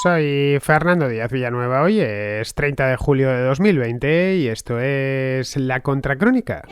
Soy Fernando Díaz Villanueva, hoy es 30 de julio de 2020 y esto es La Contracrónica.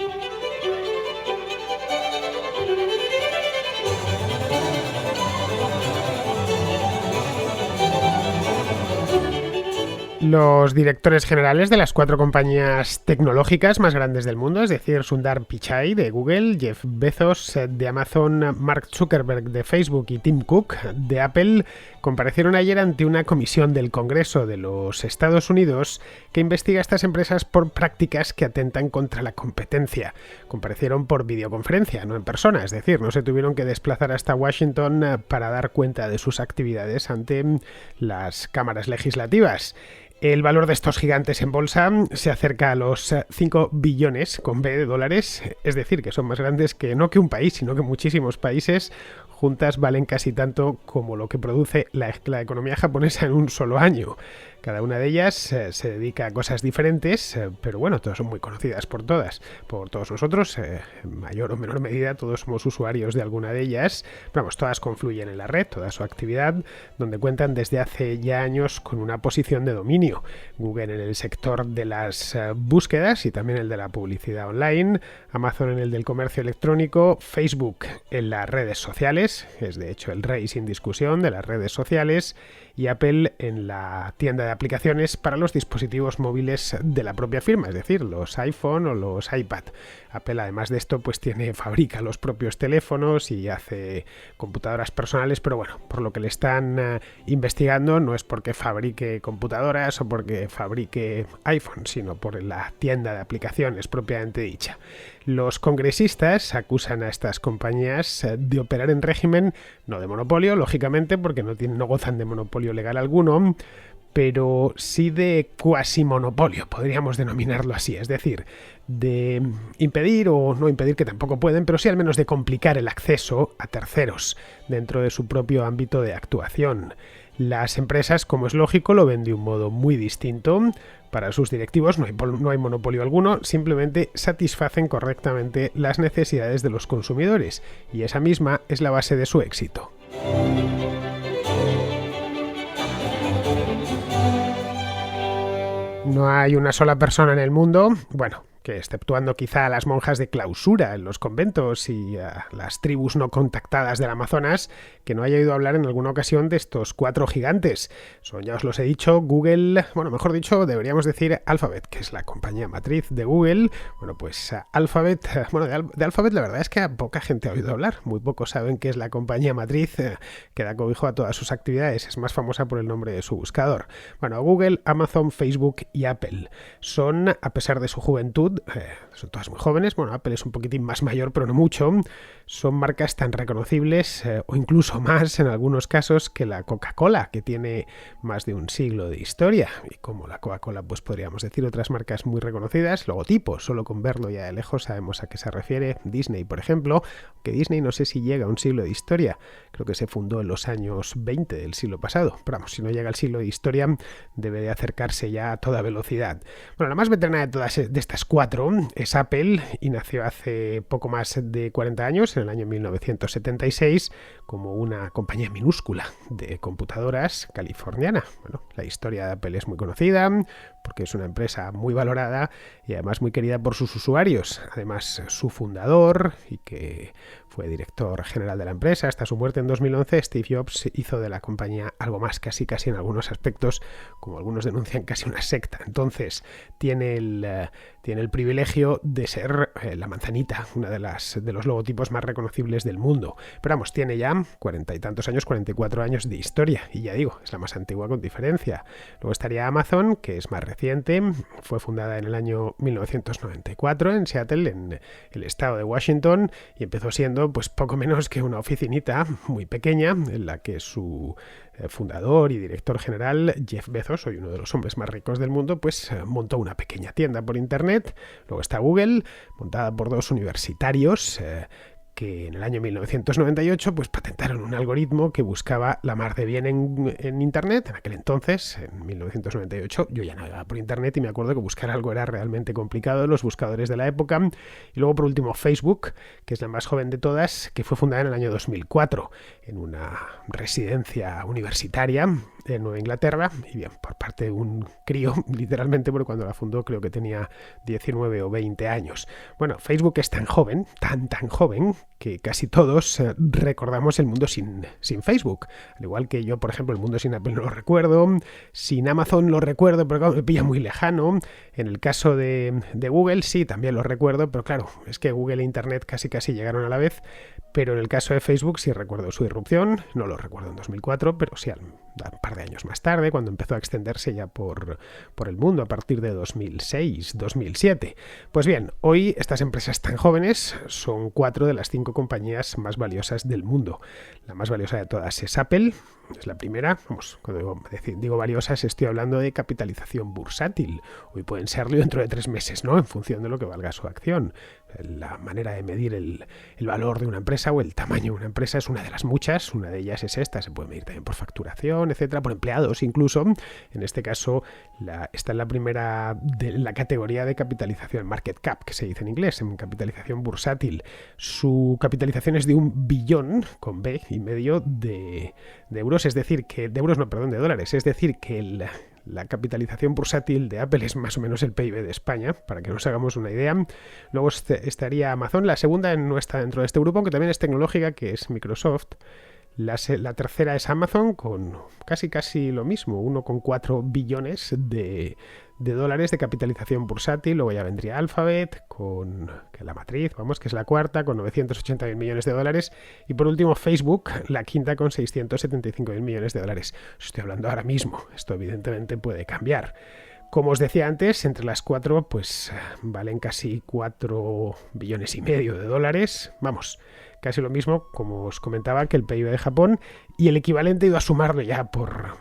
Los directores generales de las 4 compañías tecnológicas más grandes del mundo, es decir, Sundar Pichai de Google, Jeff Bezos de Amazon, Mark Zuckerberg de Facebook y Tim Cook de Apple, comparecieron ayer ante una comisión del Congreso de los Estados Unidos que investiga a estas empresas por prácticas que atentan contra la competencia. Comparecieron por videoconferencia, no en persona, es decir, no se tuvieron que desplazar hasta Washington para dar cuenta de sus actividades ante las cámaras legislativas. El valor de estos gigantes en bolsa se acerca a los 5 billones con B de dólares, es decir, que son más grandes que no que un país, sino que muchísimos países juntas valen casi tanto como lo que produce la economía japonesa en un solo año. Cada una de ellas se dedica a cosas diferentes, pero bueno, todas son muy conocidas por todos nosotros, en mayor o menor medida todos somos usuarios de alguna de ellas. Vamos, todas confluyen en la red, toda su actividad, donde cuentan desde hace ya años con una posición de dominio. Google en el sector de las búsquedas y también el de la publicidad online, Amazon en el del comercio electrónico, Facebook en las redes sociales, es de hecho el rey sin discusión de las redes sociales, y Apple en la tienda de aplicaciones para los dispositivos móviles de la propia firma, es decir, los iPhone o los iPad. Apple, además de esto, pues fabrica los propios teléfonos y hace computadoras personales, pero bueno, por lo que le están investigando no es porque fabrique computadoras o porque fabrique iPhone, sino por la tienda de aplicaciones propiamente dicha. Los congresistas acusan a estas compañías de operar en régimen no de monopolio, lógicamente, porque no gozan de monopolio legal alguno, pero sí de cuasimonopolio, podríamos denominarlo así, es decir, de impedir o no impedir, que tampoco pueden, pero sí al menos de complicar el acceso a terceros dentro de su propio ámbito de actuación. Las empresas, como es lógico, lo ven de un modo muy distinto. Para sus directivos no hay monopolio alguno, simplemente satisfacen correctamente las necesidades de los consumidores, y esa misma es la base de su éxito. No hay una sola persona en el mundo, bueno, que exceptuando quizá a las monjas de clausura en los conventos y a las tribus no contactadas del Amazonas, que no haya oído hablar en alguna ocasión de estos 4 gigantes. Son, ya os los he dicho, Google, bueno, mejor dicho, deberíamos decir Alphabet, que es la compañía matriz de Google. Bueno, pues Alphabet, bueno, de Alphabet la verdad es que a poca gente ha oído hablar, muy pocos saben que es la compañía matriz que da cobijo a todas sus actividades, es más famosa por el nombre de su buscador. Bueno, Google, Amazon, Facebook y Apple son, a pesar de su juventud, son todas muy jóvenes, bueno, Apple es un poquitín más mayor, pero no mucho, son marcas tan reconocibles o incluso más en algunos casos que la Coca-Cola, que tiene más de un siglo de historia, y como la Coca-Cola pues podríamos decir otras marcas muy reconocidas, logotipos, solo con verlo ya de lejos sabemos a qué se refiere. Disney, por ejemplo, que Disney no sé si llega a un siglo de historia, creo que se fundó en los años 20 del siglo pasado, pero vamos, si no llega al siglo de historia debe de acercarse ya a toda velocidad. Bueno, la más veterana de estas 4 es Apple, y nació hace poco más de 40 años, en el año 1976, como una compañía minúscula de computadoras californiana. Bueno, la historia de Apple es muy conocida porque es una empresa muy valorada y además muy querida por sus usuarios. Además, su fundador, y que fue director general de la empresa hasta su muerte en 2011, Steve Jobs, hizo de la compañía algo más, casi en algunos aspectos, como algunos denuncian, casi una secta. Entonces, tiene el privilegio de ser la manzanita, una de los logotipos más reconocibles del mundo. Pero vamos, tiene ya 40 y tantos años, 44 años de historia, y ya digo, es la más antigua con diferencia. Luego estaría Amazon, que es más reciente, fue fundada en el año 1994 en Seattle, en el estado de Washington, y empezó siendo pues poco menos que una oficinita muy pequeña en la que su fundador y director general, Jeff Bezos, hoy uno de los hombres más ricos del mundo, pues montó una pequeña tienda por internet. Luego está Google, montada por 2 universitarios que en el año 1998 pues patentaron un algoritmo que buscaba la mar de bien en Internet. En aquel entonces, en 1998, yo ya navegaba por Internet y me acuerdo que buscar algo era realmente complicado, los buscadores de la época. Y luego, por último, Facebook, que es la más joven de todas, que fue fundada en el año 2004 en una residencia universitaria en Nueva Inglaterra, y bien, por parte de un crío, literalmente, porque cuando la fundó creo que tenía 19 o 20 años. Bueno, Facebook es tan joven, tan joven, que casi todos recordamos el mundo sin Facebook. Al igual que yo, por ejemplo, el mundo sin Apple no lo recuerdo, sin Amazon lo recuerdo, pero claro, me pilla muy lejano. En el caso de Google sí, también lo recuerdo, pero claro, es que Google e Internet casi llegaron a la vez. Pero en el caso de Facebook sí recuerdo su irrupción, no lo recuerdo en 2004, pero sí un par de años más tarde, cuando empezó a extenderse ya por el mundo a partir de 2006, 2007. Pues bien, hoy estas empresas tan jóvenes son 4 de las 5 compañías más valiosas del mundo. La más valiosa de todas es Apple, es la primera. Vamos, cuando digo valiosas estoy hablando de capitalización bursátil. Hoy pueden serlo dentro de 3 meses, ¿no? En función de lo que valga su acción. La manera de medir el valor de una empresa o el tamaño de una empresa es una de las muchas. Una de ellas es esta. Se puede medir también por facturación, etcétera, por empleados incluso. En este caso está en la primera de la categoría de capitalización, market cap, que se dice en inglés, en capitalización bursátil. Su capitalización es de 1,5 billón de euros, es decir, que de dólares, es decir, que la capitalización bursátil de Apple es más o menos el PIB de España, para que nos hagamos una idea. Luego estaría Amazon, la segunda no está dentro de este grupo, aunque también es tecnológica, que es Microsoft. La tercera es Amazon, con casi lo mismo, 1,4 billones de dólares de capitalización bursátil. Luego ya vendría Alphabet, que la matriz, que es la cuarta, con 980.000 millones de dólares. Y por último Facebook, la quinta, con 675.000 millones de dólares. Estoy hablando ahora mismo, esto evidentemente puede cambiar. Como os decía antes, entre las 4 pues valen casi 4 billones y medio de dólares. Vamos, casi lo mismo, como os comentaba, que el PIB de Japón, y el equivalente he ido a sumarlo ya por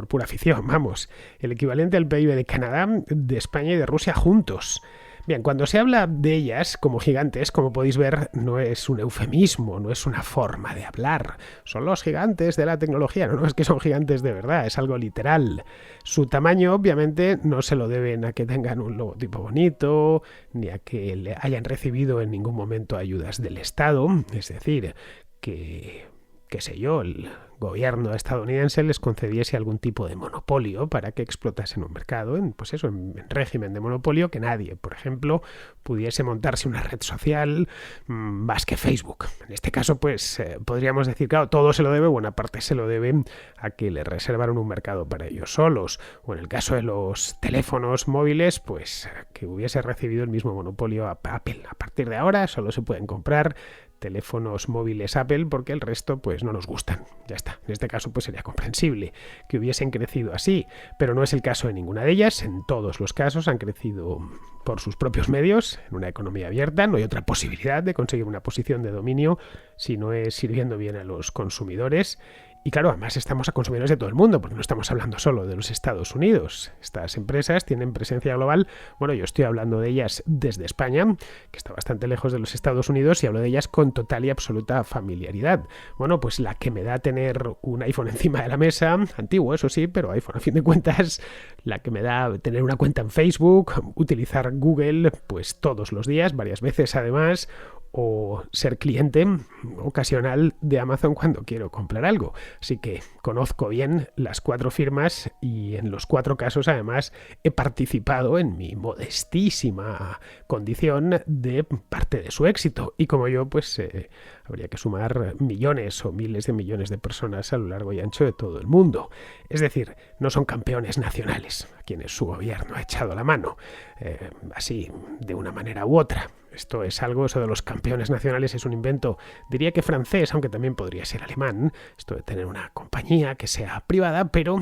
pura afición, vamos, el equivalente al PIB de Canadá, de España y de Rusia juntos. Bien, cuando se habla de ellas como gigantes, como podéis ver, no es un eufemismo, no es una forma de hablar. Son los gigantes de la tecnología, no es que son gigantes de verdad, es algo literal. Su tamaño, obviamente, no se lo deben a que tengan un logotipo bonito, ni a que le hayan recibido en ningún momento ayudas del Estado. Es decir, qué sé yo, el gobierno estadounidense les concediese algún tipo de monopolio para que explotasen un mercado, en régimen de monopolio, que nadie, por ejemplo, pudiese montarse una red social más que Facebook. En este caso, pues podríamos decir, claro, todo se lo debe, buena parte se lo debe a que le reservaron un mercado para ellos solos, o en el caso de los teléfonos móviles, pues que hubiese recibido el mismo monopolio a Apple. A partir de ahora solo se pueden comprar teléfonos móviles Apple porque el resto pues no nos gustan. Ya está. En este caso pues sería comprensible que hubiesen crecido así, pero no es el caso de ninguna de ellas. En todos los casos han crecido por sus propios medios, en una economía abierta. No hay otra posibilidad de conseguir una posición de dominio si no es sirviendo bien a los consumidores. Y claro, además estamos a consumidores de todo el mundo, porque no estamos hablando solo de los Estados Unidos. Estas empresas tienen presencia global. Bueno, yo estoy hablando de ellas desde España, que está bastante lejos de los Estados Unidos, y hablo de ellas con total y absoluta familiaridad. Bueno, pues la que me da tener un iPhone encima de la mesa, antiguo eso sí, pero iPhone a fin de cuentas, la que me da tener una cuenta en Facebook, utilizar Google pues todos los días, varias veces además, o ser cliente ocasional de Amazon cuando quiero comprar algo. Así que conozco bien las 4 firmas y en los 4 casos además he participado en mi modestísima condición de parte de su éxito. Y como yo, pues habría que sumar millones o miles de millones de personas a lo largo y ancho de todo el mundo. Es decir, no son campeones nacionales a quienes su gobierno ha echado la mano, así de una manera u otra. Eso de los campeones nacionales es un invento, diría que francés, aunque también podría ser alemán. Esto de tener una compañía que sea privada, pero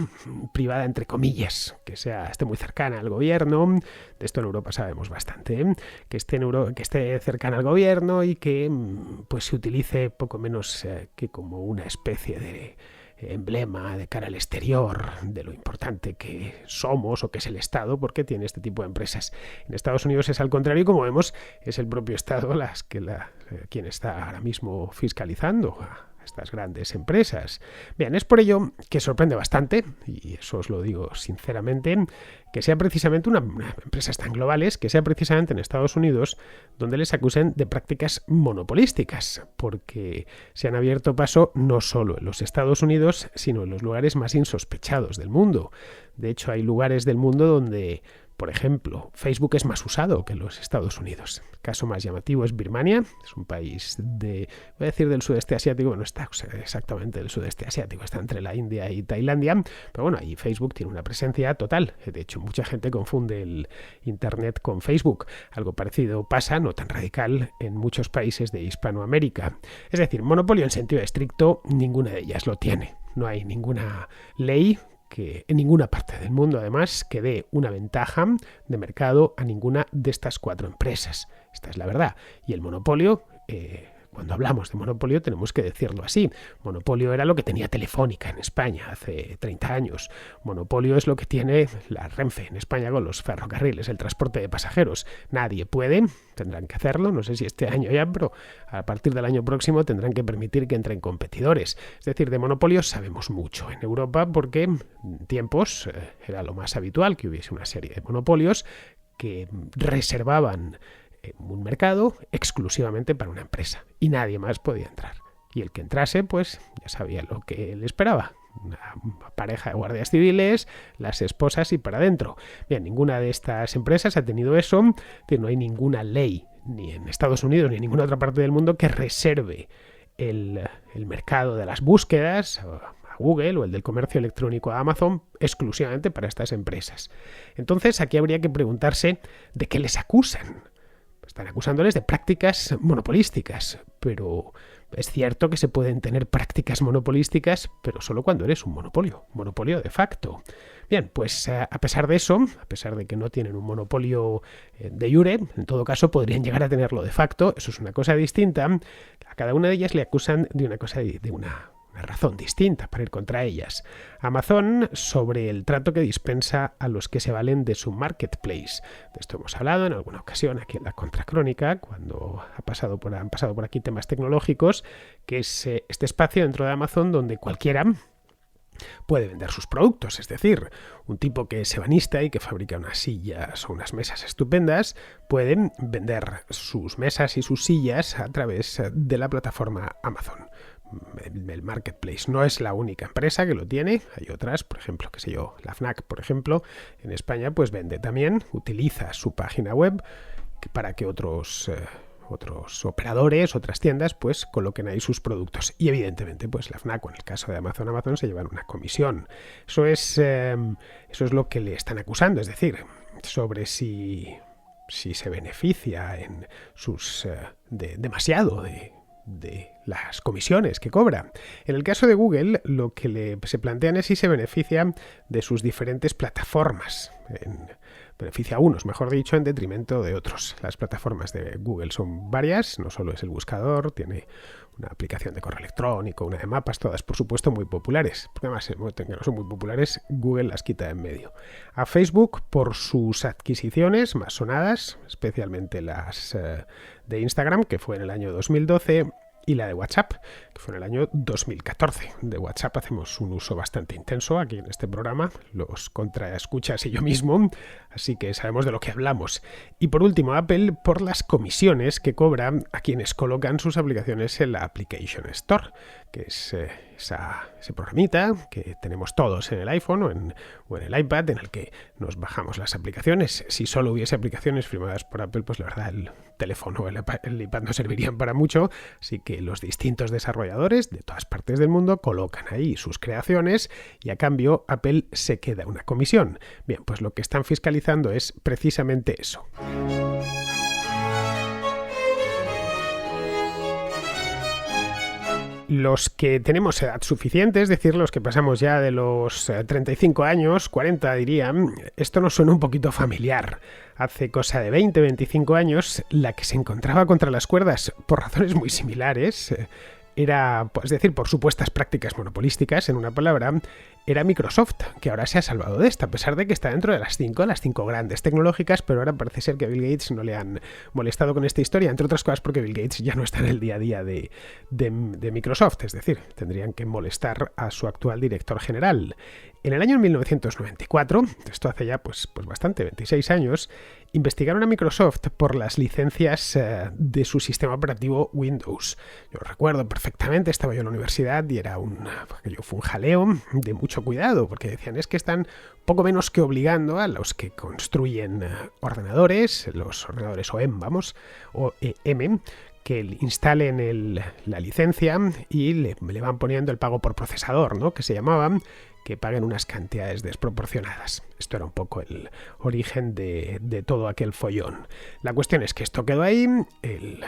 privada entre comillas, que esté muy cercana al gobierno. De esto en Europa sabemos bastante, que esté cercana al gobierno y que pues se utilice poco menos que como una especie de emblema de cara al exterior de lo importante que somos o que es el Estado, porque tiene este tipo de empresas. En Estados Unidos es al contrario, y como vemos, es el propio Estado quien está ahora mismo fiscalizando a estas grandes empresas. Bien, es por ello que sorprende bastante, y eso os lo digo sinceramente, que sea precisamente empresas tan globales, que sea precisamente en Estados Unidos donde les acusen de prácticas monopolísticas, porque se han abierto paso no solo en los Estados Unidos, sino en los lugares más insospechados del mundo. De hecho, hay lugares del mundo donde, por ejemplo, Facebook es más usado que en los Estados Unidos. El caso más llamativo es Birmania, es un país del sudeste asiático, no está exactamente del sudeste asiático, está entre la India y Tailandia, pero bueno, ahí Facebook tiene una presencia total. De hecho, mucha gente confunde el Internet con Facebook. Algo parecido pasa, no tan radical, en muchos países de Hispanoamérica. Es decir, monopolio en sentido estricto, ninguna de ellas lo tiene. No hay ninguna ley que en ninguna parte del mundo, además, que dé una ventaja de mercado a ninguna de estas 4 empresas. Esta es la verdad. Y el monopolio, cuando hablamos de monopolio tenemos que decirlo así. Monopolio era lo que tenía Telefónica en España hace 30 años. Monopolio es lo que tiene la Renfe en España con los ferrocarriles, el transporte de pasajeros. Nadie puede, tendrán que hacerlo, no sé si este año ya, pero a partir del año próximo tendrán que permitir que entren competidores. Es decir, de monopolios sabemos mucho en Europa porque en tiempos era lo más habitual que hubiese una serie de monopolios que reservaban un mercado exclusivamente para una empresa y nadie más podía entrar. Y el que entrase, pues ya sabía lo que le esperaba. Una pareja de guardias civiles, las esposas y para adentro. Bien, ninguna de estas empresas ha tenido eso, que no hay ninguna ley, ni en Estados Unidos ni en ninguna otra parte del mundo, que reserve el mercado de las búsquedas a Google o el del comercio electrónico a Amazon exclusivamente para estas empresas. Entonces aquí habría que preguntarse de qué les acusan. Están acusándoles de prácticas monopolísticas, pero es cierto que se pueden tener prácticas monopolísticas, pero solo cuando eres un monopolio de facto. Bien, pues a pesar de eso, a pesar de que no tienen un monopolio de jure, en todo caso podrían llegar a tenerlo de facto, eso es una cosa distinta. A cada una de ellas le acusan de una razón distinta para ir contra ellas. Amazon sobre el trato que dispensa a los que se valen de su marketplace. De esto hemos hablado en alguna ocasión aquí en la Contracrónica, cuando han pasado por aquí temas tecnológicos, que es este espacio dentro de Amazon donde cualquiera puede vender sus productos, es decir, un tipo que es ebanista y que fabrica unas sillas o unas mesas estupendas pueden vender sus mesas y sus sillas a través de la plataforma Amazon. El marketplace no es la única empresa que lo tiene, hay otras, por ejemplo, la Fnac, por ejemplo, en España pues vende también, utiliza su página web para que otros operadores, otras tiendas, pues coloquen ahí sus productos. Y evidentemente, pues la Fnac, o en el caso de Amazon se llevan una comisión. Eso es lo que le están acusando, es decir, sobre si se beneficia en demasiado de las comisiones que cobra. En el caso de Google, lo que se plantean es si se beneficia de sus diferentes plataformas. Beneficia a unos, mejor dicho, en detrimento de otros. Las plataformas de Google son varias, no solo es el buscador, tiene una aplicación de correo electrónico, una de mapas, todas por supuesto muy populares. Porque además, que no son muy populares, Google las quita de en medio. A Facebook, por sus adquisiciones más sonadas, especialmente las de Instagram, que fue en el año 2012, y la de WhatsApp, que fue en el año 2014. De WhatsApp hacemos un uso bastante intenso aquí en este programa, los contraescuchas y yo mismo, así que sabemos de lo que hablamos. Y por último, Apple por las comisiones que cobra a quienes colocan sus aplicaciones en la Application Store, que es ese programita que tenemos todos en el iPhone o en el iPad, en el que nos bajamos las aplicaciones. Si solo hubiese aplicaciones firmadas por Apple, pues la verdad el teléfono o el iPad no servirían para mucho, así que los distintos desarrolladores de todas partes del mundo colocan ahí sus creaciones y a cambio Apple se queda una comisión. Bien, pues lo que están fiscalizando es precisamente eso. Los que tenemos edad suficiente, es decir, los que pasamos ya de los 35 años, 40 diría, esto nos suena un poquito familiar. Hace cosa de 20-25 años, la que se encontraba contra las cuerdas por razones muy similares era, es decir, por supuestas prácticas monopolísticas, en una palabra, era Microsoft, que ahora se ha salvado de esta, a pesar de que está dentro de las cinco grandes tecnológicas, pero ahora parece ser que a Bill Gates no le han molestado con esta historia, entre otras cosas porque Bill Gates ya no está en el día a día de Microsoft, es decir, tendrían que molestar a su actual director general. En el año 1994, esto hace ya pues bastante, 26 años, investigaron a Microsoft por las licencias de su sistema operativo Windows. Yo recuerdo perfectamente, estaba yo en la universidad y fue un jaleo de mucho cuidado, porque decían, es que están poco menos que obligando a los que construyen ordenadores, los ordenadores OEM, OEM, que instalen la licencia y le van poniendo el pago por procesador, ¿no?, que se llamaban, que paguen unas cantidades desproporcionadas. Esto era un poco el origen de todo aquel follón. La cuestión es que esto quedó ahí, el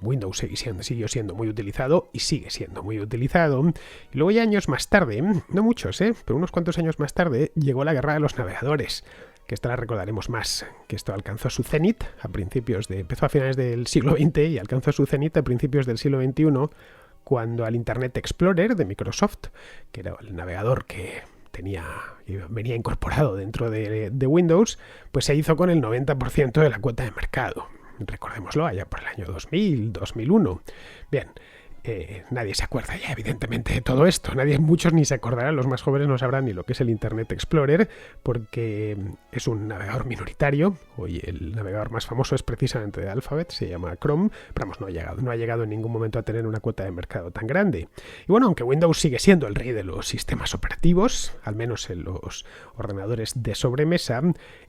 Windows siguió siendo muy utilizado y sigue siendo muy utilizado. Y luego ya años más tarde, no muchos, pero unos cuantos años más tarde, llegó la guerra de los navegadores, que esta la recordaremos más, que esto alcanzó su cenit empezó a finales del siglo XX y alcanzó su cenit a principios del siglo XXI, cuando al Internet Explorer de Microsoft, que era el navegador que venía incorporado dentro de Windows, pues se hizo con el 90% de la cuota de mercado. Recordémoslo, allá por el año 2000, 2001. Bien, nadie se acuerda ya, evidentemente, de todo esto. Muchos ni se acordarán, los más jóvenes no sabrán ni lo que es el Internet Explorer, porque es un navegador minoritario. Hoy el navegador más famoso es precisamente de Alphabet, se llama Chrome, pero vamos, no ha llegado en ningún momento a tener una cuota de mercado tan grande. Y bueno, aunque Windows sigue siendo el rey de los sistemas operativos, al menos en los ordenadores de sobremesa,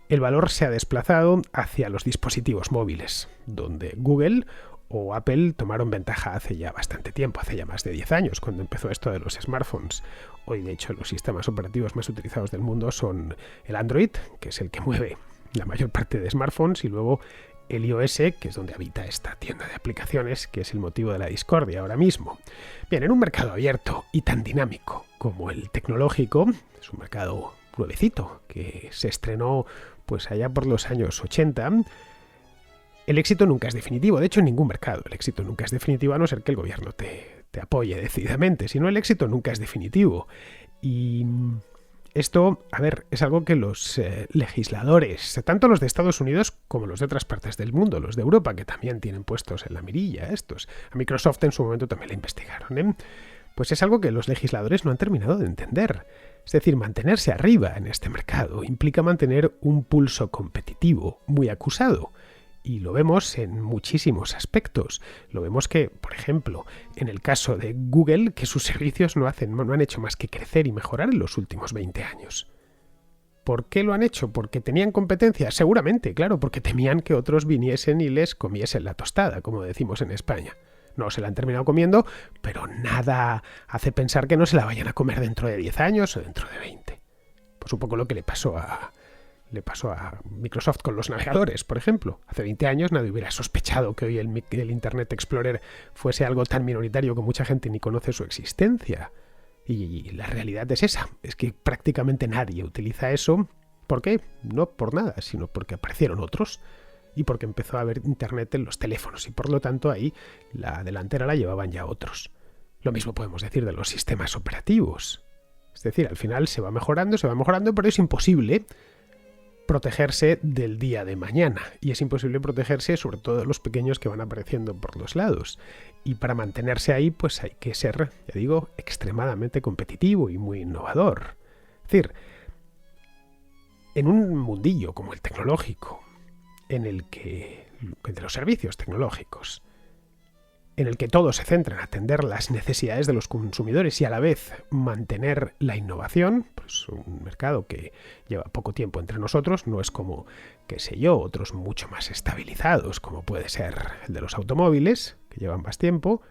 el valor se ha desplazado hacia los dispositivos móviles, donde Google o Apple tomaron ventaja hace ya bastante tiempo, hace ya más de 10 años, cuando empezó esto de los smartphones. Hoy, de hecho, los sistemas operativos más utilizados del mundo son el Android, que es el que mueve la mayor parte de smartphones, y luego el iOS, que es donde habita esta tienda de aplicaciones, que es el motivo de la discordia ahora mismo. Bien, en un mercado abierto y tan dinámico como el tecnológico, es un mercado nuevecito, que se estrenó pues allá por los años 80, el éxito nunca es definitivo. De hecho, en ningún mercado el éxito nunca es definitivo, a no ser que el gobierno te apoye decididamente. Si no, el éxito nunca es definitivo. Y esto, es algo que los legisladores, tanto los de Estados Unidos como los de otras partes del mundo, los de Europa, que también tienen puestos en la mirilla estos, a Microsoft en su momento también la investigaron, pues es algo que los legisladores no han terminado de entender. Es decir, mantenerse arriba en este mercado implica mantener un pulso competitivo muy acusado. Y lo vemos en muchísimos aspectos. Lo vemos que, por ejemplo, en el caso de Google, que sus servicios no han hecho más que crecer y mejorar en los últimos 20 años. ¿Por qué lo han hecho? ¿Porque tenían competencia? Seguramente, claro, porque temían que otros viniesen y les comiesen la tostada, como decimos en España. No se la han terminado comiendo, pero nada hace pensar que no se la vayan a comer dentro de 10 años o dentro de 20. Pues un poco lo que le pasó a Microsoft con los navegadores, por ejemplo. Hace 20 años nadie hubiera sospechado que hoy el Internet Explorer fuese algo tan minoritario que mucha gente ni conoce su existencia. Y la realidad es esa, es que prácticamente nadie utiliza eso. ¿Por qué? No por nada, sino porque aparecieron otros y porque empezó a haber Internet en los teléfonos y por lo tanto ahí la delantera la llevaban ya otros. Lo mismo podemos decir de los sistemas operativos. Es decir, al final se va mejorando, pero es imposible protegerse del día de mañana, y es imposible protegerse sobre todo de los pequeños que van apareciendo por los lados, y para mantenerse ahí pues hay que ser, ya digo, extremadamente competitivo y muy innovador. Es decir, en un mundillo como el tecnológico, de los servicios tecnológicos, en el que todo se centra en atender las necesidades de los consumidores y a la vez mantener la innovación, pues un mercado que lleva poco tiempo entre nosotros, no es como, qué sé yo, otros mucho más estabilizados, como puede ser el de los automóviles, que llevan más tiempo,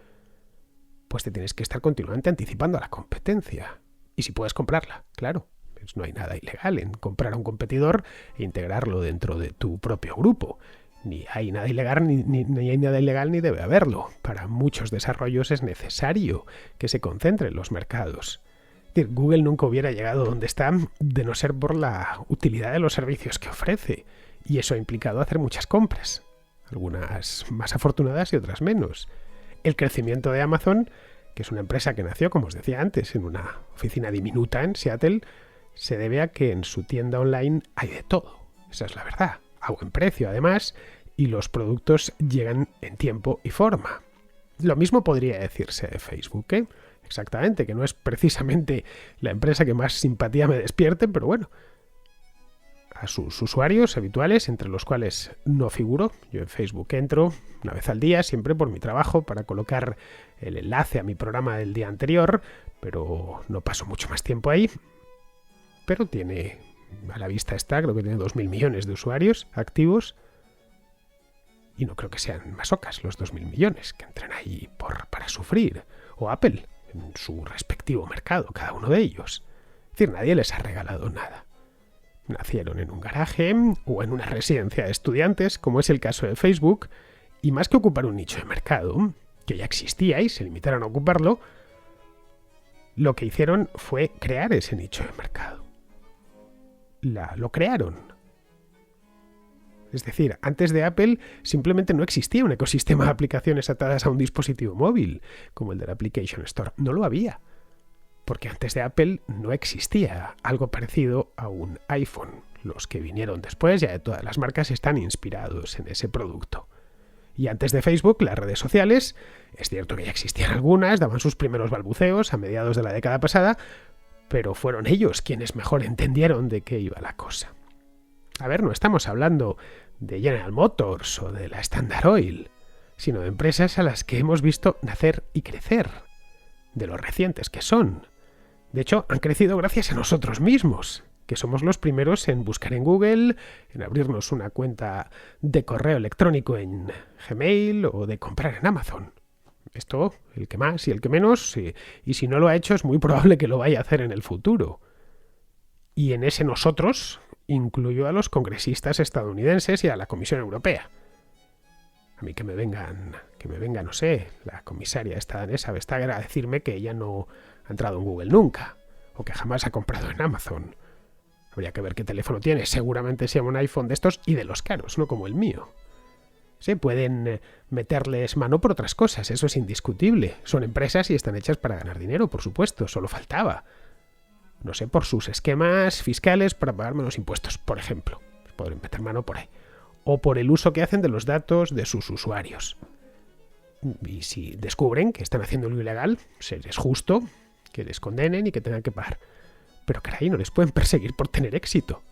pues te tienes que estar continuamente anticipando a la competencia. Y si puedes comprarla, claro, pues no hay nada ilegal en comprar a un competidor e integrarlo dentro de tu propio grupo. Ni hay nada ilegal, ni hay nada ilegal ni debe haberlo. Para muchos desarrollos es necesario que se concentre en los mercados. Es decir, Google nunca hubiera llegado donde está de no ser por la utilidad de los servicios que ofrece. Y eso ha implicado hacer muchas compras. Algunas más afortunadas y otras menos. El crecimiento de Amazon que es una empresa que nació, como os decía antes, en una oficina diminuta en Seattle, se debe a que en su tienda online hay de todo. Esa es la verdad. A buen precio, además, y los productos llegan en tiempo y forma. Lo mismo podría decirse de Facebook, ¿eh? Exactamente, que no es precisamente la empresa que más simpatía me despierte, pero bueno, a sus usuarios habituales, entre los cuales no figuro. Yo en Facebook entro una vez al día, siempre por mi trabajo, para colocar el enlace a mi programa del día anterior, pero no paso mucho más tiempo ahí. Pero tiene, a la vista está, creo que tiene 2.000 millones de usuarios activos, y no creo que sean masocas los 2.000 millones que entran ahí para sufrir. O Apple, en su respectivo mercado, cada uno de ellos. Es decir, nadie les ha regalado nada. Nacieron en un garaje o en una residencia de estudiantes, como es el caso de Facebook, y más que ocupar un nicho de mercado, que ya existía y se limitaron a ocuparlo, lo que hicieron fue crear ese nicho de mercado. Lo crearon. Es decir, antes de Apple simplemente no existía un ecosistema de aplicaciones atadas a un dispositivo móvil, como el del Application Store. No lo había. Porque antes de Apple no existía algo parecido a un iPhone. Los que vinieron después, ya de todas las marcas, están inspirados en ese producto. Y antes de Facebook, las redes sociales, es cierto que ya existían algunas, daban sus primeros balbuceos a mediados de la década pasada, pero fueron ellos quienes mejor entendieron de qué iba la cosa. A ver, no estamos hablando de General Motors o de la Standard Oil, sino de empresas a las que hemos visto nacer y crecer, de los recientes que son. De hecho, han crecido gracias a nosotros mismos, que somos los primeros en buscar en Google, en abrirnos una cuenta de correo electrónico en Gmail o de comprar en Amazon. Esto, el que más y el que menos, y si no lo ha hecho es muy probable que lo vaya a hacer en el futuro. Y en ese nosotros incluyo a los congresistas estadounidenses y a la Comisión Europea. A mí que me venga, no sé, la comisaria esta danesa Vestager a decirme que ella no ha entrado en Google nunca, o que jamás ha comprado en Amazon. Habría que ver qué teléfono tiene, seguramente sea un iPhone de estos y de los caros, no como el mío. Se pueden meterles mano por otras cosas, eso es indiscutible. Son empresas y están hechas para ganar dinero, por supuesto, solo faltaba. No sé, por sus esquemas fiscales para pagar menos impuestos, por ejemplo. Podrían meter mano por ahí. O por el uso que hacen de los datos de sus usuarios. Y si descubren que están haciendo lo ilegal, es justo que les condenen y que tengan que pagar. Pero caray, no les pueden perseguir por tener éxito.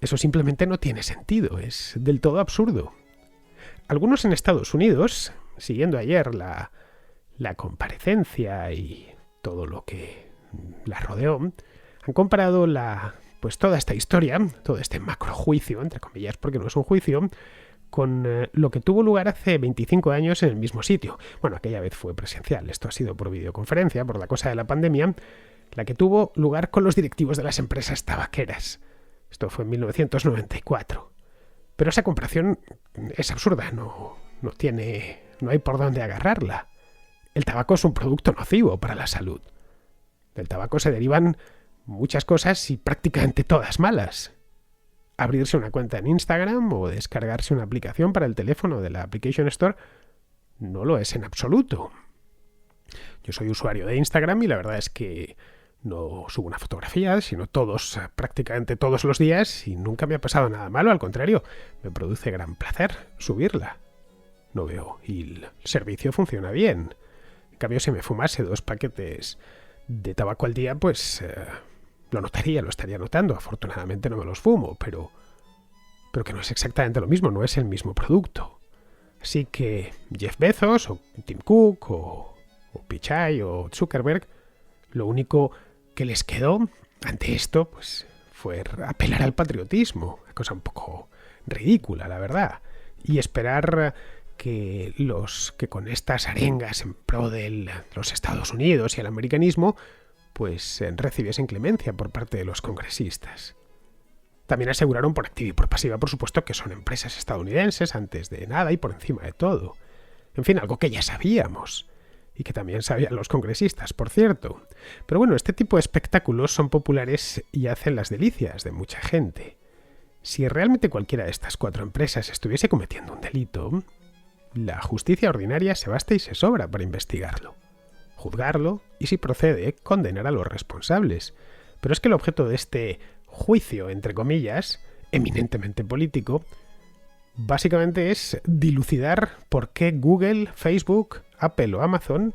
Eso simplemente no tiene sentido, es del todo absurdo. Algunos en Estados Unidos, siguiendo ayer la comparecencia y todo lo que la rodeó, han comparado toda esta historia, todo este macrojuicio, entre comillas, porque no es un juicio, con lo que tuvo lugar hace 25 años en el mismo sitio. Bueno, aquella vez fue presencial, esto ha sido por videoconferencia, por la cosa de la pandemia, la que tuvo lugar con los directivos de las empresas tabaqueras. Esto fue en 1994. Pero esa comparación es absurda, no hay por dónde agarrarla. El tabaco es un producto nocivo para la salud. Del tabaco se derivan muchas cosas y prácticamente todas malas. Abrirse una cuenta en Instagram o descargarse una aplicación para el teléfono de la Application Store no lo es en absoluto. Yo soy usuario de Instagram y la verdad es que no subo una fotografía, sino prácticamente todos los días, y nunca me ha pasado nada malo, al contrario, me produce gran placer subirla. No veo, y el servicio funciona bien. En cambio, si me fumase 2 paquetes de tabaco al día, pues lo estaría notando. Afortunadamente no me los fumo, pero que no es exactamente lo mismo, no es el mismo producto. Así que Jeff Bezos, o Tim Cook, o Pichai, o Zuckerberg, lo único que les quedó ante esto pues fue apelar al patriotismo, una cosa un poco ridícula, la verdad, y esperar que con estas arengas en pro de los Estados Unidos y el americanismo pues recibiesen clemencia por parte de los congresistas. También aseguraron por activa y por pasiva, por supuesto, que son empresas estadounidenses antes de nada y por encima de todo. En fin, algo que ya sabíamos. Y que también sabían los congresistas, por cierto. Pero bueno, este tipo de espectáculos son populares y hacen las delicias de mucha gente. Si realmente cualquiera de estas 4 empresas estuviese cometiendo un delito, la justicia ordinaria se basta y se sobra para investigarlo. juzgarlo y, si procede, condenar a los responsables. Pero es que el objeto de este juicio, entre comillas, eminentemente político, básicamente es dilucidar por qué Google, Facebook, Apple o Amazon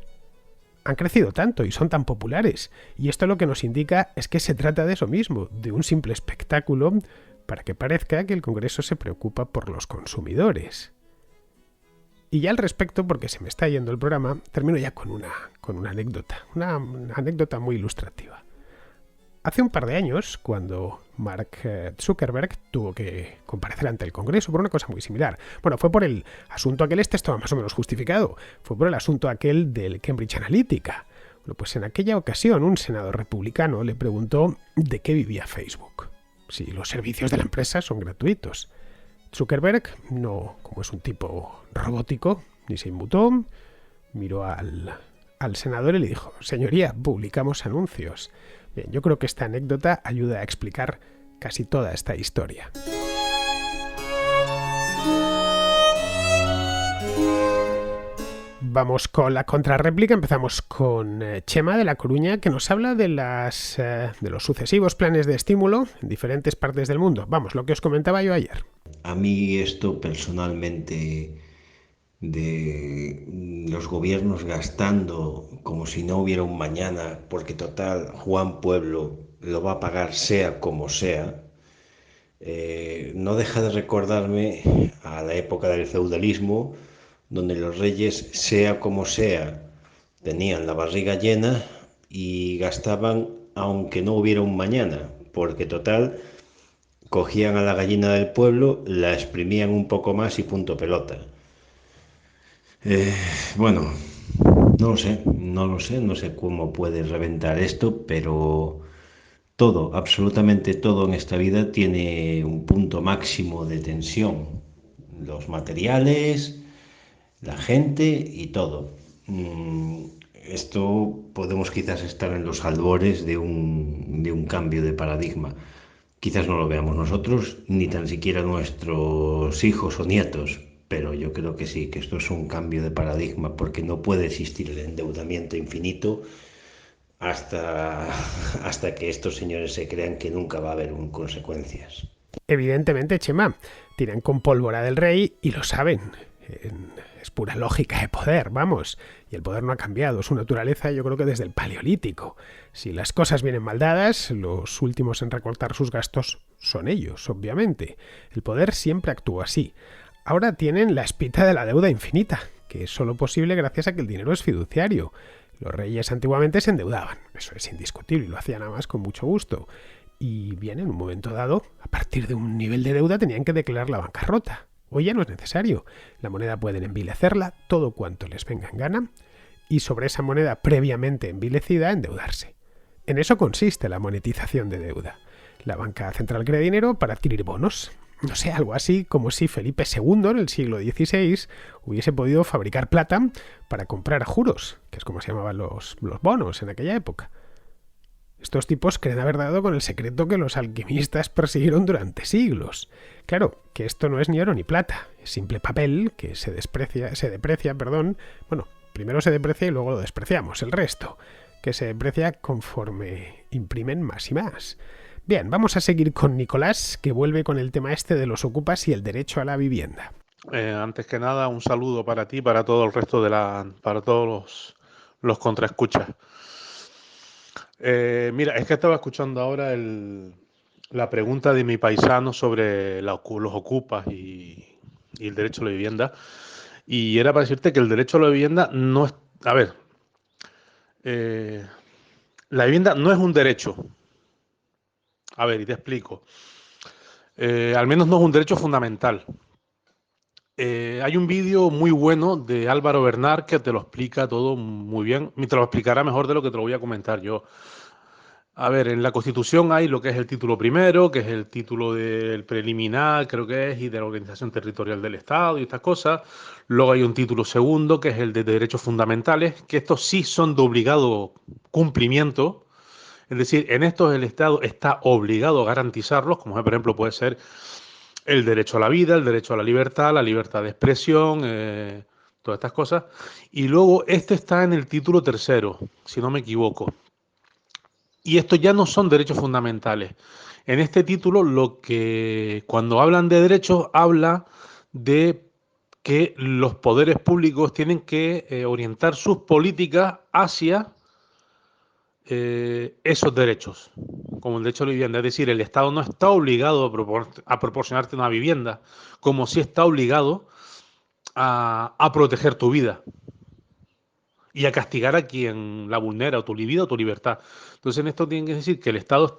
han crecido tanto y son tan populares. Y esto lo que nos indica es que se trata de eso mismo, de un simple espectáculo para que parezca que el Congreso se preocupa por los consumidores. Y ya al respecto, porque se me está yendo el programa, termino ya con una anécdota muy ilustrativa. Hace un par de años, cuando Mark Zuckerberg tuvo que comparecer ante el Congreso por una cosa muy similar. Bueno, fue por el asunto aquel, estaba más o menos justificado, fue por el asunto aquel del Cambridge Analytica. Bueno, pues en aquella ocasión un senador republicano le preguntó de qué vivía Facebook, si los servicios de la empresa son gratuitos. Zuckerberg, no, como es un tipo robótico, ni se inmutó, miró al senador y le dijo: señoría, publicamos anuncios. Bien, yo creo que esta anécdota ayuda a explicar casi toda esta historia. Vamos con la contrarréplica. Empezamos con Chema de La Coruña, que nos habla de los sucesivos planes de estímulo en diferentes partes del mundo. Vamos, lo que os comentaba yo ayer. A mí esto personalmente de los gobiernos gastando como si no hubiera un mañana, porque total Juan Pueblo lo va a pagar sea como sea, no deja de recordarme a la época del feudalismo, donde los reyes, sea como sea, tenían la barriga llena y gastaban aunque no hubiera un mañana, porque total cogían a la gallina del pueblo, la exprimían un poco más y punto pelota. Bueno, no sé cómo puede reventar esto, pero todo, absolutamente todo en esta vida tiene un punto máximo de tensión. Los materiales, la gente y todo. Esto podemos quizás estar en los albores de un cambio de paradigma. Quizás no lo veamos nosotros, ni tan siquiera nuestros hijos o nietos, pero yo creo que sí, que esto es un cambio de paradigma, porque no puede existir el endeudamiento infinito hasta que estos señores se crean que nunca va a haber consecuencias. Evidentemente, Chema, tiran con pólvora del rey y lo saben. Es pura lógica de poder, vamos. Y el poder no ha cambiado su naturaleza, yo creo que desde el Paleolítico. Si las cosas vienen mal dadas, los últimos en recortar sus gastos son ellos, obviamente. El poder siempre actúa así. Ahora tienen la espita de la deuda infinita, que es solo posible gracias a que el dinero es fiduciario. Los reyes antiguamente se endeudaban, eso es indiscutible, y lo hacían además con mucho gusto. Y bien, en un momento dado, a partir de un nivel de deuda tenían que declarar la bancarrota. Hoy ya no es necesario. La moneda pueden envilecerla todo cuanto les venga en gana y sobre esa moneda previamente envilecida endeudarse. En eso consiste la monetización de deuda. La banca central crea dinero para adquirir bonos. No sé, algo así como si Felipe II en el siglo XVI hubiese podido fabricar plata para comprar juros, que es como se llamaban los bonos en aquella época. Estos tipos creen haber dado con el secreto que los alquimistas persiguieron durante siglos. Claro, que esto no es ni oro ni plata, es simple papel que se deprecia, bueno, primero se deprecia y luego lo despreciamos, el resto, que se deprecia conforme imprimen más y más. Bien, vamos a seguir con Nicolás, que vuelve con el tema este de los ocupas y el derecho a la vivienda. Antes que nada, un saludo para ti, para todo el resto para todos los contraescuchas. Mira, es que estaba escuchando ahora la pregunta de mi paisano sobre los ocupas y el derecho a la vivienda. Y era para decirte que el derecho a la vivienda no es... A ver, la vivienda no es un derecho. A ver, y te explico. Al menos no es un derecho fundamental. Hay un vídeo muy bueno de Álvaro Bernard que te lo explica todo muy bien. Te lo explicará mejor de lo que te lo voy a comentar yo. A ver, en la Constitución hay lo que es el título primero, que es el título del preliminar, creo que es, y de la organización territorial del Estado y estas cosas. Luego hay un título segundo, que es el de derechos fundamentales, que estos sí son de obligado cumplimiento. Es decir, en estos el Estado está obligado a garantizarlos, como por ejemplo puede ser el derecho a la vida, el derecho a la libertad de expresión, todas estas cosas. Y luego este está en el título tercero, si no me equivoco. Y estos ya no son derechos fundamentales. En este título, cuando hablan de derechos, habla de que los poderes públicos tienen que orientar sus políticas hacia esos derechos, como el derecho a la vivienda. Es decir, el Estado no está obligado a proporcionarte una vivienda, como si está obligado a proteger tu vida y a castigar a quien la vulnera, o tu vida o tu libertad. Entonces, en esto tiene que decir que el Estado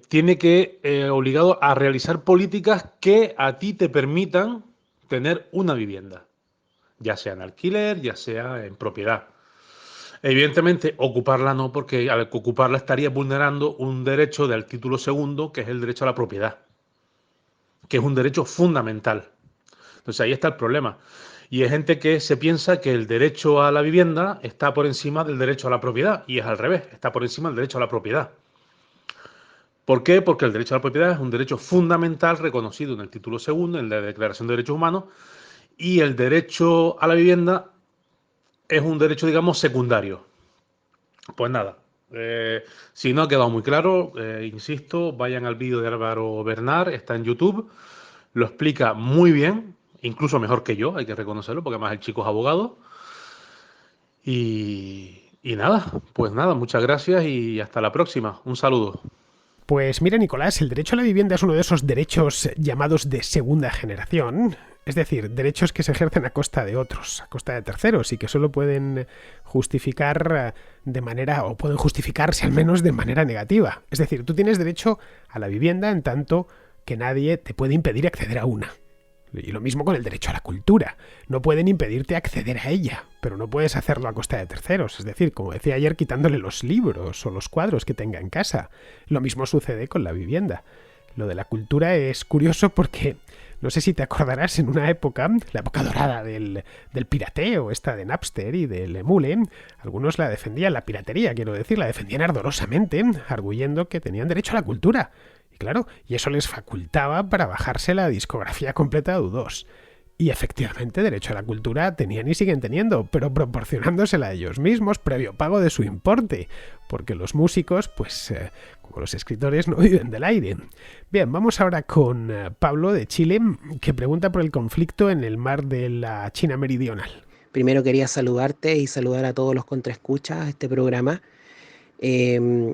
tiene que obligado a realizar políticas que a ti te permitan tener una vivienda, ya sea en alquiler, ya sea en propiedad. Evidentemente, ocuparla no, porque al ocuparla estaría vulnerando un derecho del título segundo, que es el derecho a la propiedad, que es un derecho fundamental. Entonces ahí está el problema. Y hay gente que se piensa que el derecho a la vivienda está por encima del derecho a la propiedad, y es al revés, está por encima del derecho a la propiedad. ¿Por qué? Porque el derecho a la propiedad es un derecho fundamental reconocido en el título segundo, en la Declaración de Derechos Humanos, y el derecho a la vivienda es un derecho, digamos, secundario. Pues nada, si no ha quedado muy claro, insisto, vayan al vídeo de Álvaro Bernard, está en YouTube, lo explica muy bien, incluso mejor que yo, hay que reconocerlo, porque además el chico es abogado. Y nada, pues nada, muchas gracias y hasta la próxima. Un saludo. Pues mira, Nicolás, el derecho a la vivienda es uno de esos derechos llamados de segunda generación, es decir, derechos que se ejercen a costa de otros, a costa de terceros, y que solo pueden justificar de manera, o pueden justificarse al menos de manera negativa. Es decir, tú tienes derecho a la vivienda en tanto que nadie te puede impedir acceder a una. Y lo mismo con el derecho a la cultura. No pueden impedirte acceder a ella, pero no puedes hacerlo a costa de terceros. Es decir, como decía ayer, quitándole los libros o los cuadros que tenga en casa. Lo mismo sucede con la vivienda. Lo de la cultura es curioso porque, no sé si te acordarás, en una época, la época dorada del pirateo, esta de Napster y del Emule, algunos la defendían, la piratería, quiero decir, la defendían ardorosamente, arguyendo que tenían derecho a la cultura. Y claro, y eso les facultaba para bajarse la discografía completa de U2. Y efectivamente, derecho a la cultura tenían y siguen teniendo, pero proporcionándosela a ellos mismos previo pago de su importe, porque los músicos, pues, como los escritores, no viven del aire. Bien, vamos ahora con Pablo de Chile, que pregunta por el conflicto en el mar de la China Meridional. Primero quería saludarte y saludar a todos los contraescuchas a este programa.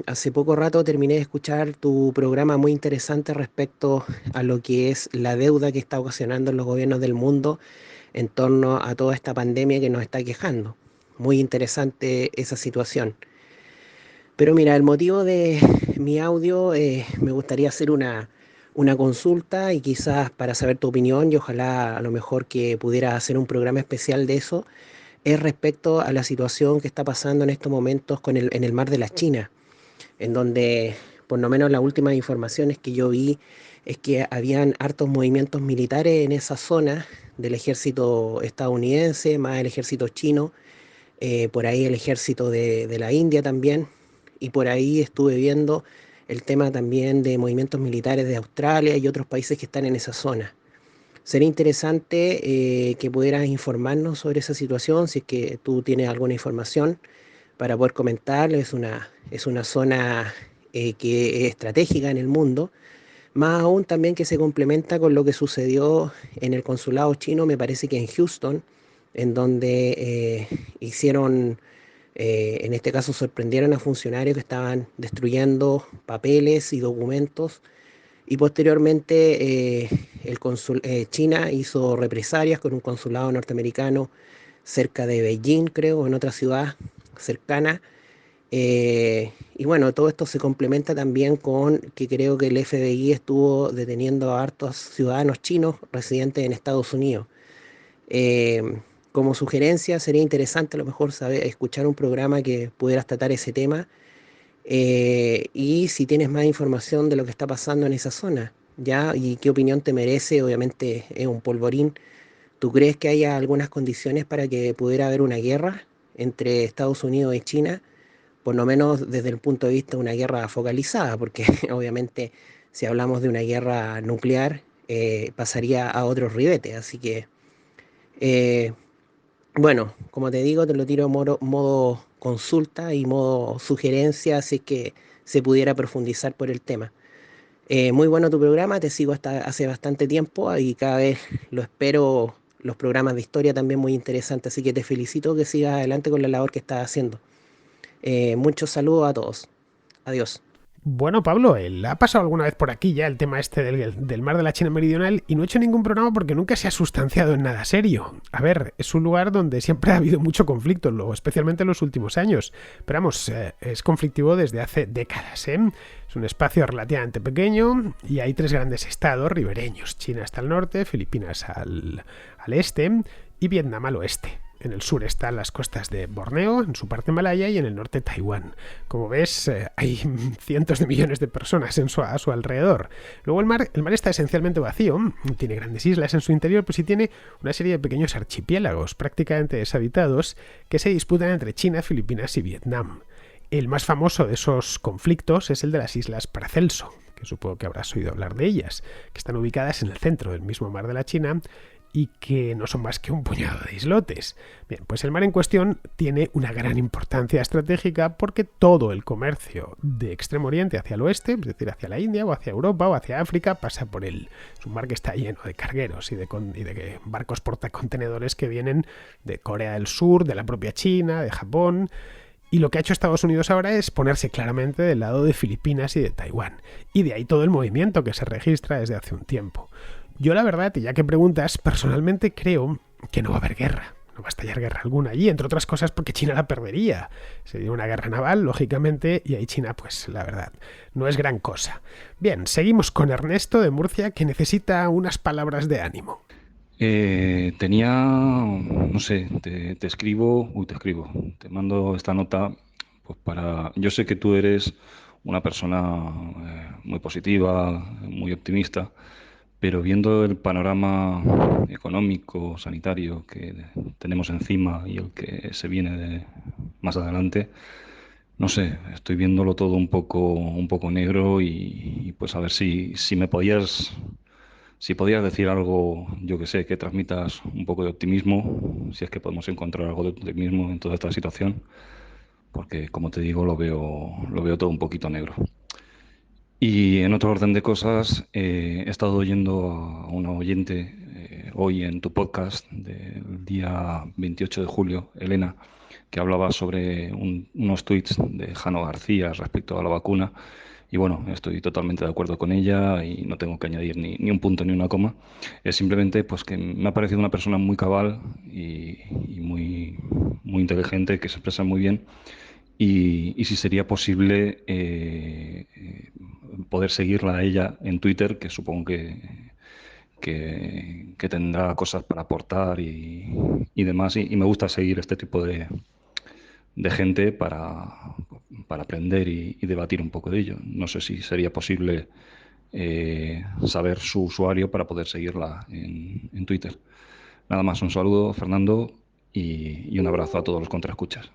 Hace poco rato terminé de escuchar tu programa muy interesante respecto a lo que es la deuda que está ocasionando en los gobiernos del mundo en torno a toda esta pandemia que nos está quejando. Muy interesante esa situación. Pero mira, el motivo de mi audio, me gustaría hacer una consulta y quizás para saber tu opinión y ojalá a lo mejor que pudiera hacer un programa especial de eso, es respecto a la situación que está pasando en estos momentos en el mar de la China, en donde por lo menos las últimas informaciones que yo vi es que habían hartos movimientos militares en esa zona del ejército estadounidense, más el ejército chino, por ahí el ejército de la India también, y por ahí estuve viendo el tema también de movimientos militares de Australia y otros países que están en esa zona. Sería interesante que pudieras informarnos sobre esa situación, si es que tú tienes alguna información para poder comentarlo. Es una zona que es estratégica en el mundo, más aún también que se complementa con lo que sucedió en el consulado chino, me parece que en Houston, en donde en este caso sorprendieron a funcionarios que estaban destruyendo papeles y documentos y posteriormente China hizo represalias con un consulado norteamericano cerca de Beijing, creo, en otra ciudad cercana. Y bueno, todo esto se complementa también con que creo que el FBI estuvo deteniendo a hartos ciudadanos chinos residentes en Estados Unidos. Eh, Como sugerencia sería interesante a lo mejor escuchar un programa que pudieras tratar ese tema, y si tienes más información de lo que está pasando en esa zona, ¿ya? Y qué opinión te merece, obviamente es un polvorín. ¿Tú crees que haya algunas condiciones para que pudiera haber una guerra entre Estados Unidos y China? Por lo menos desde el punto de vista de una guerra focalizada, porque obviamente si hablamos de una guerra nuclear, pasaría a otros ribetes. Así que Bueno, como te digo, te lo tiro en modo consulta y modo sugerencia, así que se pudiera profundizar por el tema. Muy bueno tu programa, te sigo hasta hace bastante tiempo y cada vez lo espero, los programas de historia también muy interesantes, así que te felicito que sigas adelante con la labor que estás haciendo. Muchos saludos a todos. Adiós. Bueno, Pablo, él ha pasado alguna vez por aquí ya el tema este del mar de la China Meridional y no he hecho ningún programa porque nunca se ha sustanciado en nada serio. A ver, es un lugar donde siempre ha habido mucho conflicto, especialmente en los últimos años. Pero vamos, es conflictivo desde hace décadas, ¿eh? Es un espacio relativamente pequeño y hay 3 grandes estados ribereños. China hasta el norte, Filipinas al este y Vietnam al oeste. En el sur están las costas de Borneo, en su parte malaya, y en el norte Taiwán. Como ves, hay cientos de millones de personas a su alrededor. Luego el mar está esencialmente vacío, tiene grandes islas en su interior, pues sí tiene una serie de pequeños archipiélagos prácticamente deshabitados que se disputan entre China, Filipinas y Vietnam. El más famoso de esos conflictos es el de las Islas Paracelso, que supongo que habrás oído hablar de ellas, que están ubicadas en el centro del mismo mar de la China y que no son más que un puñado de islotes. Bien, pues el mar en cuestión tiene una gran importancia estratégica porque todo el comercio de Extremo Oriente hacia el oeste, es decir, hacia la India o hacia Europa o hacia África, pasa por él. Es un mar que está lleno de cargueros y de barcos portacontenedores que vienen de Corea del Sur, de la propia China, de Japón. Y lo que ha hecho Estados Unidos ahora es ponerse claramente del lado de Filipinas y de Taiwán. Y de ahí todo el movimiento que se registra desde hace un tiempo. Yo la verdad, y ya que preguntas, personalmente creo que no va a haber guerra. No va a estallar guerra alguna allí, entre otras cosas porque China la perdería. Sería una guerra naval, lógicamente, y ahí China, pues la verdad, no es gran cosa. Bien, seguimos con Ernesto de Murcia, que necesita unas palabras de ánimo. No sé, te escribo, te mando esta nota, pues yo sé que tú eres una persona muy positiva, muy optimista, pero viendo el panorama económico, sanitario que tenemos encima y el que se viene más adelante, no sé, estoy viéndolo todo un poco negro y pues a ver si me podías si podías decir algo, yo que sé, que transmitas un poco de optimismo, si es que podemos encontrar algo de optimismo en toda esta situación, porque como te digo, lo veo todo un poquito negro. Y en otro orden de cosas, he estado oyendo a una oyente hoy en tu podcast del día 28 de julio, Elena, que hablaba sobre unos tweets de Jano García respecto a la vacuna. Y bueno, estoy totalmente de acuerdo con ella y no tengo que añadir ni un punto ni una coma. Es simplemente pues que me ha parecido una persona muy cabal y muy inteligente, que se expresa muy bien. Y si sería posible poder seguirla a ella en Twitter, que supongo que tendrá cosas para aportar y demás. Y me gusta seguir este tipo de gente para aprender y debatir un poco de ello. No sé si sería posible saber su usuario para poder seguirla en Twitter. Nada más, un saludo, Fernando, y un abrazo a todos los contraescuchas.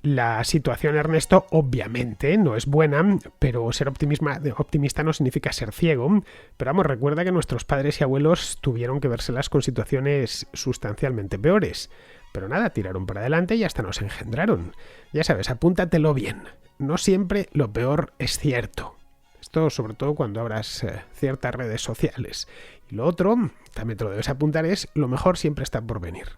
La situación, Ernesto, obviamente no es buena, pero ser optimista no significa ser ciego. Pero vamos, recuerda que nuestros padres y abuelos tuvieron que vérselas con situaciones sustancialmente peores. Pero nada, tiraron para adelante y hasta nos engendraron. Ya sabes, apúntatelo bien. No siempre lo peor es cierto. Esto sobre todo cuando abras ciertas redes sociales. Y lo otro, también te lo debes apuntar, es lo mejor siempre está por venir.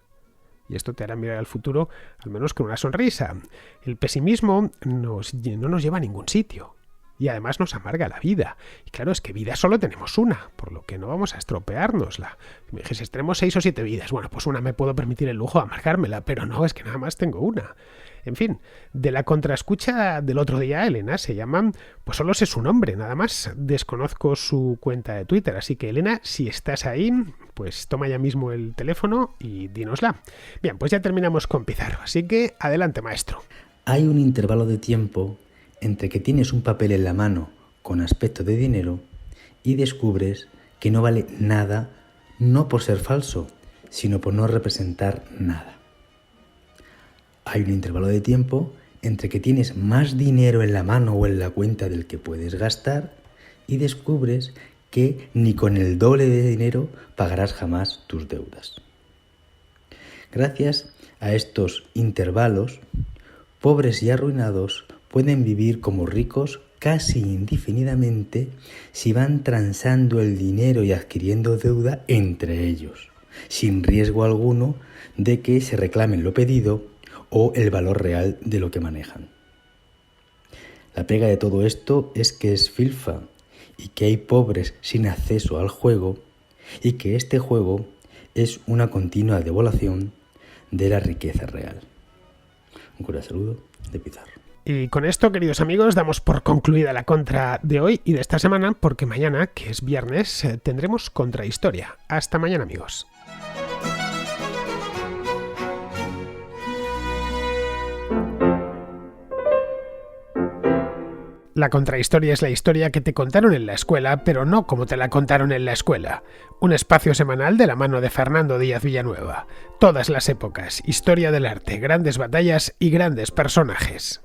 Y esto te hará mirar al futuro, al menos con una sonrisa. El pesimismo no nos lleva a ningún sitio. Y además nos amarga la vida. Y claro, es que vida solo tenemos una, por lo que no vamos a estropeárnosla. Si me dijese, tenemos 6 o 7 vidas. Bueno, pues una me puedo permitir el lujo de amargármela, pero no, es que nada más tengo una. En fin, de la contraescucha del otro día, Elena se llama, pues solo sé su nombre, nada más. Desconozco su cuenta de Twitter, así que Elena, si estás ahí, pues toma ya mismo el teléfono y dínosla. Bien, pues ya terminamos con Pizarro, así que adelante, maestro. Hay un intervalo de tiempo entre que tienes un papel en la mano con aspecto de dinero y descubres que no vale nada, no por ser falso, sino por no representar nada. Hay un intervalo de tiempo entre que tienes más dinero en la mano o en la cuenta del que puedes gastar y descubres que ni con el doble de dinero pagarás jamás tus deudas. Gracias a estos intervalos, pobres y arruinados pueden vivir como ricos casi indefinidamente si van transando el dinero y adquiriendo deuda entre ellos, sin riesgo alguno de que se reclamen lo pedido o el valor real de lo que manejan. La pega de todo esto es que es filfa y que hay pobres sin acceso al juego y que este juego es una continua devaluación de la riqueza real. Un cordial saludo de Pizarro. Y con esto, queridos amigos, damos por concluida la contra de hoy y de esta semana, porque mañana, que es viernes, tendremos contrahistoria. Hasta mañana, amigos. La contrahistoria es la historia que te contaron en la escuela, pero no como te la contaron en la escuela. Un espacio semanal de la mano de Fernando Díaz Villanueva. Todas las épocas, historia del arte, grandes batallas y grandes personajes.